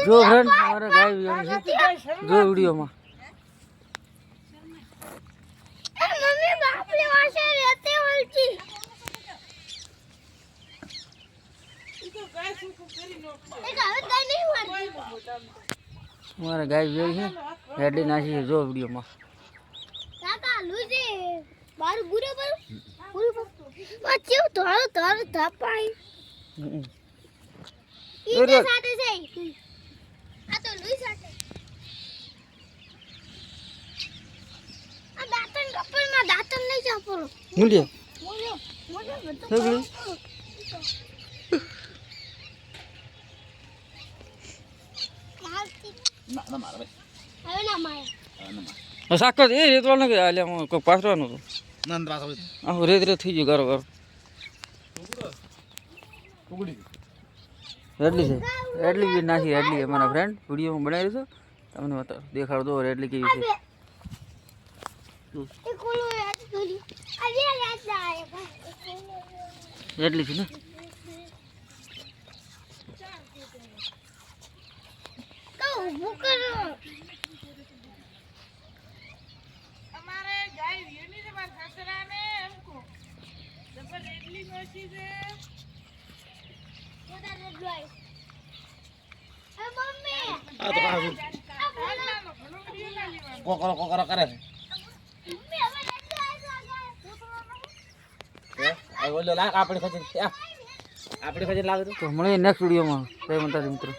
જો ફ્રેન્ડ અમારે ગાય વિયાણી છે જો વિડીયોમાં મમ્મી બાપલી વાસે રહેતે હોલજી અમારે ગાય વિયાણી છે હેડી નાખી છે જો વિડીયોમાં કાકા લુજે બાર ગુરે પર બચ્ચો તારો થાપાઈ ઈ સાથે છે આ તો લુઈ સાથે આ દાંતન કપલમાં દાંતન નહીં ચાપરો મુંડિયા મોજો મોજો સગળી ના મારે ભાઈ હવે ના મારે સાકર એ રેતવાળ ને કે આલે કોઈ પાથરવાનું હતું નંદ રાસ હવે આહો રેત રેત થઈ ગયું ગારો ગારો ઉગડી રેડલી છે રેડલી બી નાખી રેડલી અમારા ફ્રેન્ડ વિડીયોમાં બનાવી છે તમને દેખાડ દો રેડલી કેવી છે એ કોલો યાદ કરી આજે યાદ આવે રેડલી છે ને તો ભૂકરો અમારે ગાય વીણી છે મારા સસરાને એમ કો જબર એટલી મોટી છે મોટા રેડવાય એ મમ્મી આ તો આ ભણો કોકરો કરે છે મમ્મી હવે રેડવાય એ ઓલો લાગ આપણી ખજન લાગે તો મળીએ નેક્સ્ટ વિડીયોમાં જય માતાજી મિત્રો.